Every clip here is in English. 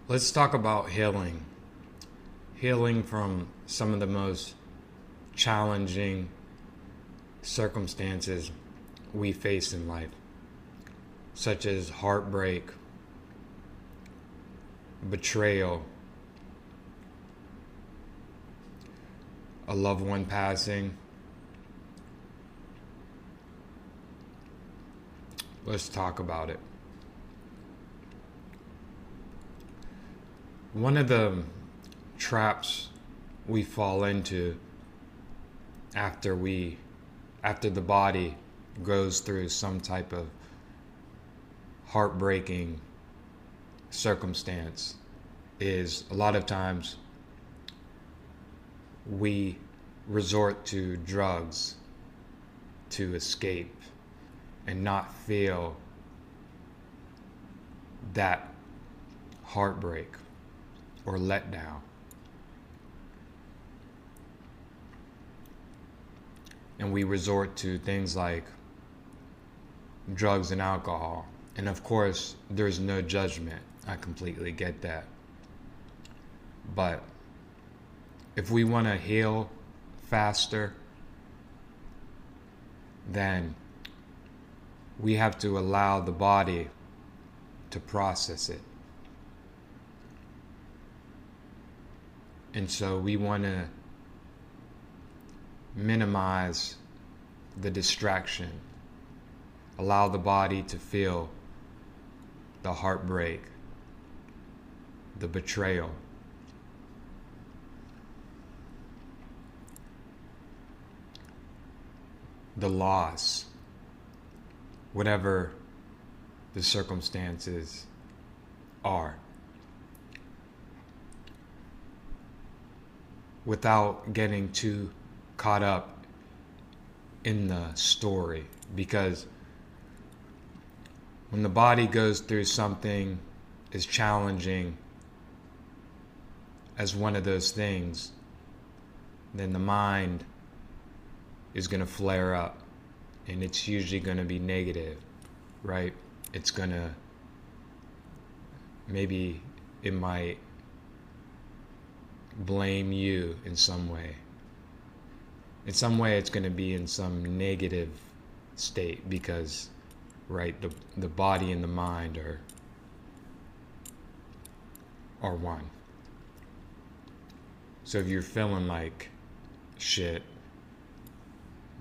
Let's talk about healing. Healing from some of the most challenging circumstances we face in life, such as heartbreak, betrayal, a loved one passing. Let's talk about it. One of the traps we fall into after we after the body goes through some type of heartbreaking circumstance is a lot of times we resort to drugs to escape and not feel that heartbreak or letdown. And we resort to things like drugs and alcohol. And of course, there's no judgment. I completely get that. But if we want to heal faster, then we have to allow the body to process it. And so we want to minimize the distraction, allow the body to feel the heartbreak, the betrayal, the loss, whatever the circumstances are, without getting too caught up in the story. Because when the body goes through something as challenging as one of those things, then the mind is going to flare up, and it's usually going to be negative, right? It's going to, maybe it might blame you in some way. In some way, it's going to be in some negative state because, right, the body and the mind are one. So if you're feeling like shit,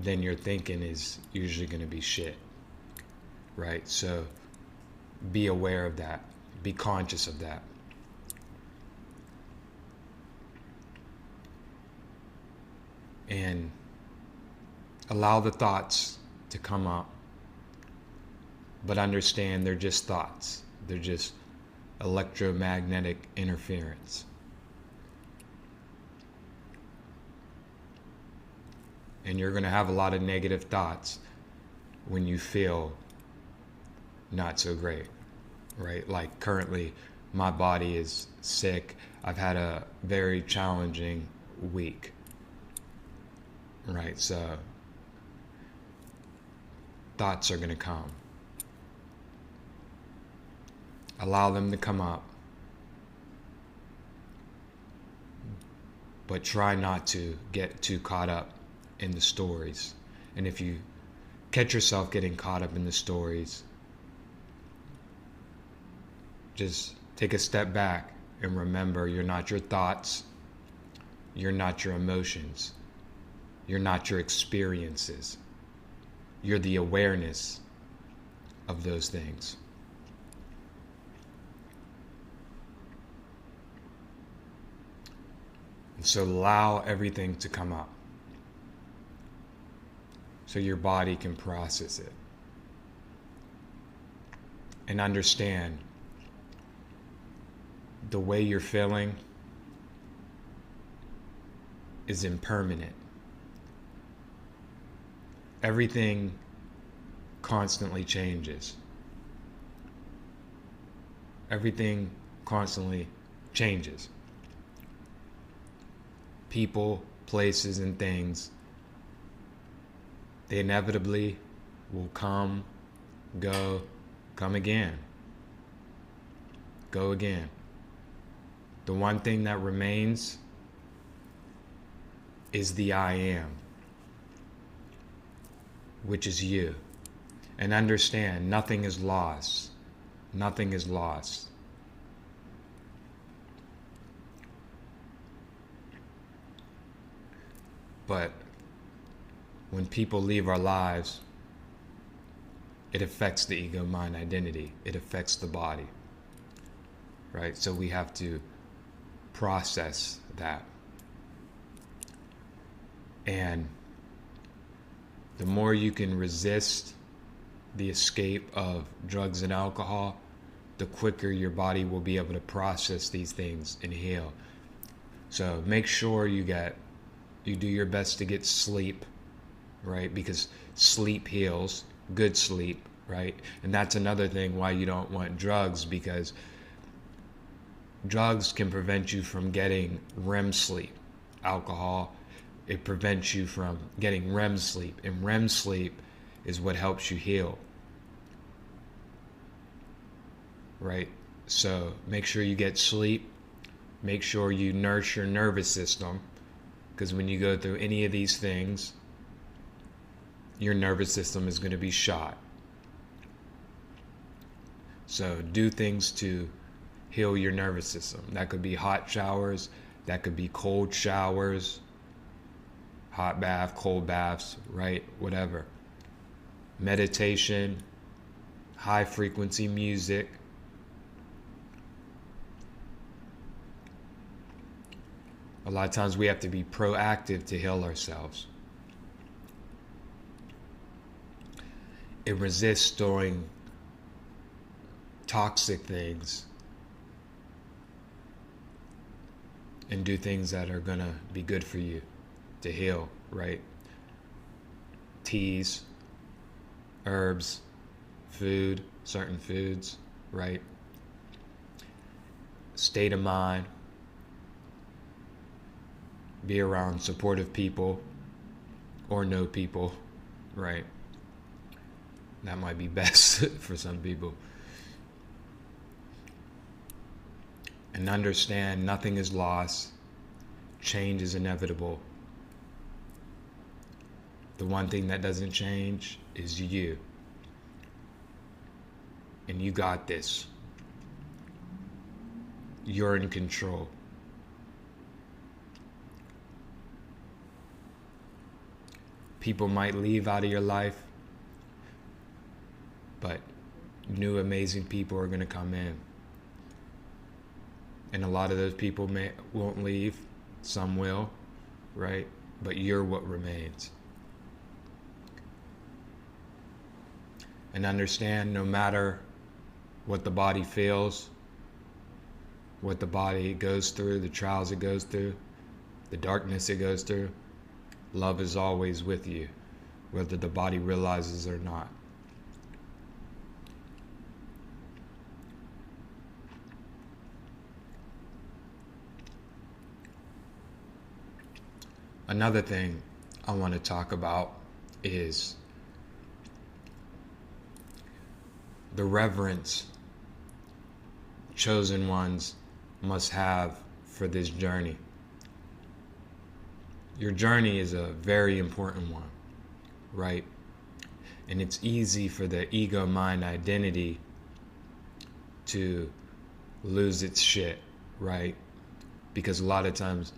then your thinking is usually going to be shit, right? So be aware of that. Be conscious of that. And allow the thoughts to come up, but understand they're just thoughts. They're just electromagnetic interference. And you're going to have a lot of negative thoughts when you feel not so great, right? Like currently, my body is sick. I've had a very challenging week, right? So thoughts are going to come. Allow them to come up, but try not to get too caught up in the stories. And if you catch yourself getting caught up in the stories, just take a step back and remember you're not your thoughts, you're not your emotions, you're not your experiences. You're the awareness of those things. And so allow everything to come up so your body can process it. And understand the way you're feeling is impermanent. Everything constantly changes. Everything constantly changes. People, places, and things, they inevitably will come, go, come again, go again. The one thing that remains is the I am, which is you. And understand, nothing is lost. Nothing is lost. But when people leave our lives, it affects the ego mind identity. It affects the body. Right? So we have to process that. And the more you can resist the escape of drugs and alcohol, the quicker your body will be able to process these things and heal. So make sure you do your best to get sleep, right? Because sleep heals, good sleep, right? And that's another thing why you don't want drugs, because drugs can prevent you from getting REM sleep. Alcohol, it prevents you from getting REM sleep, and REM sleep is what helps you heal. Right? So make sure you get sleep. Make sure you nurse your nervous system, because when you go through any of these things, your nervous system is going to be shot. So do things to heal your nervous system. That could be hot showers, that could be cold showers, hot bath, cold baths, right? Whatever. Meditation, high frequency music. A lot of times we have to be proactive to heal ourselves. It resists storing toxic things and do things that are going to be good for you to heal, right? Teas, herbs, food, certain foods, right? State of mind. Be around supportive people or no people, right? That might be best for some people. And understand nothing is lost. Change is inevitable. The one thing that doesn't change is you. And you got this. You're in control. People might leave out of your life, but new amazing people are going to come in. And a lot of those people won't leave. Some will, right? But you're what remains. And understand, no matter what the body feels, what the body goes through, the trials it goes through, the darkness it goes through, love is always with you, whether the body realizes or not. Another thing I want to talk about is the reverence chosen ones must have for this journey. Your journey is a very important one, right? And it's easy for the ego mind identity to lose its shit, right? Because a lot of times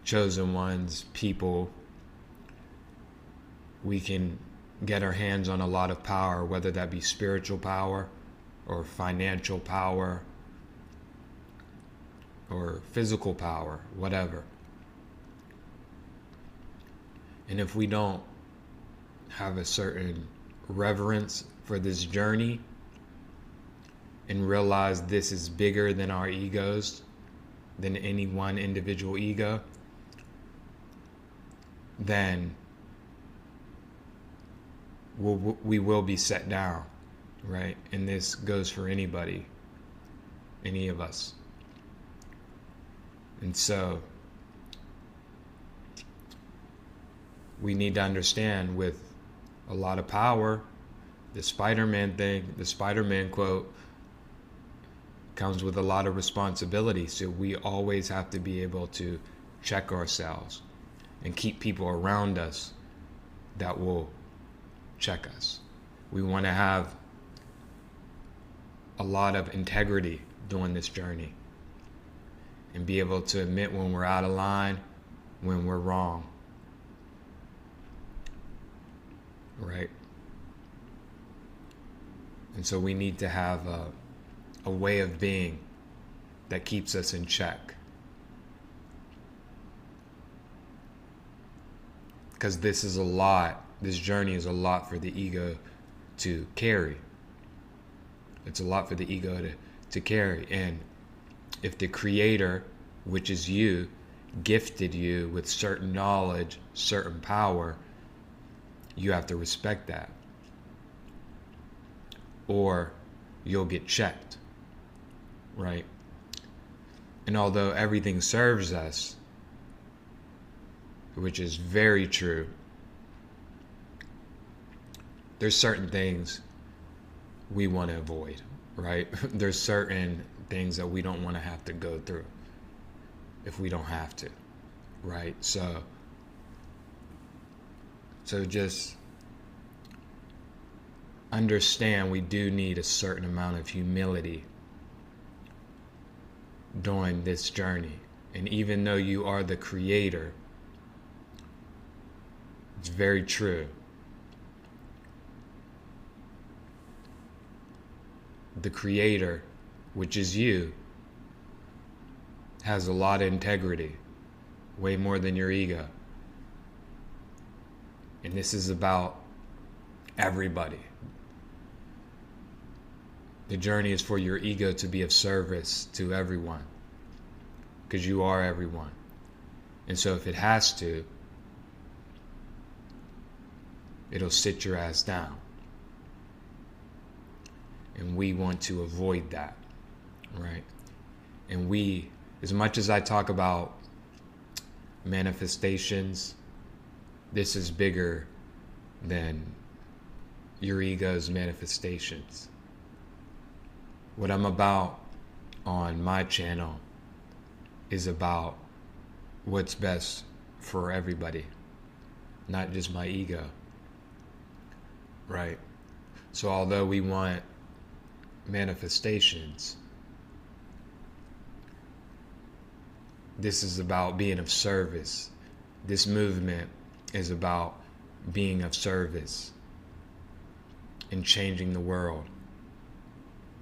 chosen ones, people, we can get our hands on a lot of power, whether that be spiritual power or financial power or physical power, whatever. And if we don't have a certain reverence for this journey and realize this is bigger than our egos, than any one individual ego, then we will be set down, right? And this goes for anybody, any of us. And so we need to understand, with a lot of power, the Spider-Man thing, the Spider-Man quote, comes with a lot of responsibility. So we always have to be able to check ourselves and keep people around us that will check us. We want to have a lot of integrity during this journey and be able to admit when we're out of line, when we're wrong. Right? And so we need to have a way of being that keeps us in check. Because this journey is a lot for the ego to carry. It's a lot for the ego to carry. And if the Creator, which is you, gifted you with certain knowledge, certain power, you have to respect that. Or you'll get checked, right? And although everything serves us, which is very true, there's certain things we want to avoid, right? There's certain things that we don't want to have to go through if we don't have to, right? So just understand we do need a certain amount of humility during this journey. And even though you are the Creator, it's very true. The Creator, which is you, has a lot of integrity, way more than your ego. And this is about everybody. The journey is for your ego to be of service to everyone, because you are everyone. And so if it has to, it'll sit your ass down. And we want to avoid that, right? And we, as much as I talk about manifestations, this is bigger than your ego's manifestations. What I'm about on my channel is about what's best for everybody, not just my ego, right? So although we want manifestations, this is about being of service. This movement is about being of service and changing the world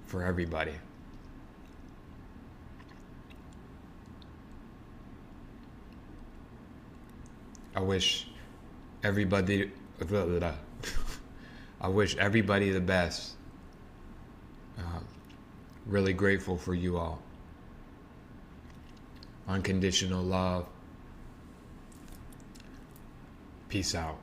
for everybody. I wish everybody I wish everybody the best. Really grateful for you all. Unconditional love. Peace out.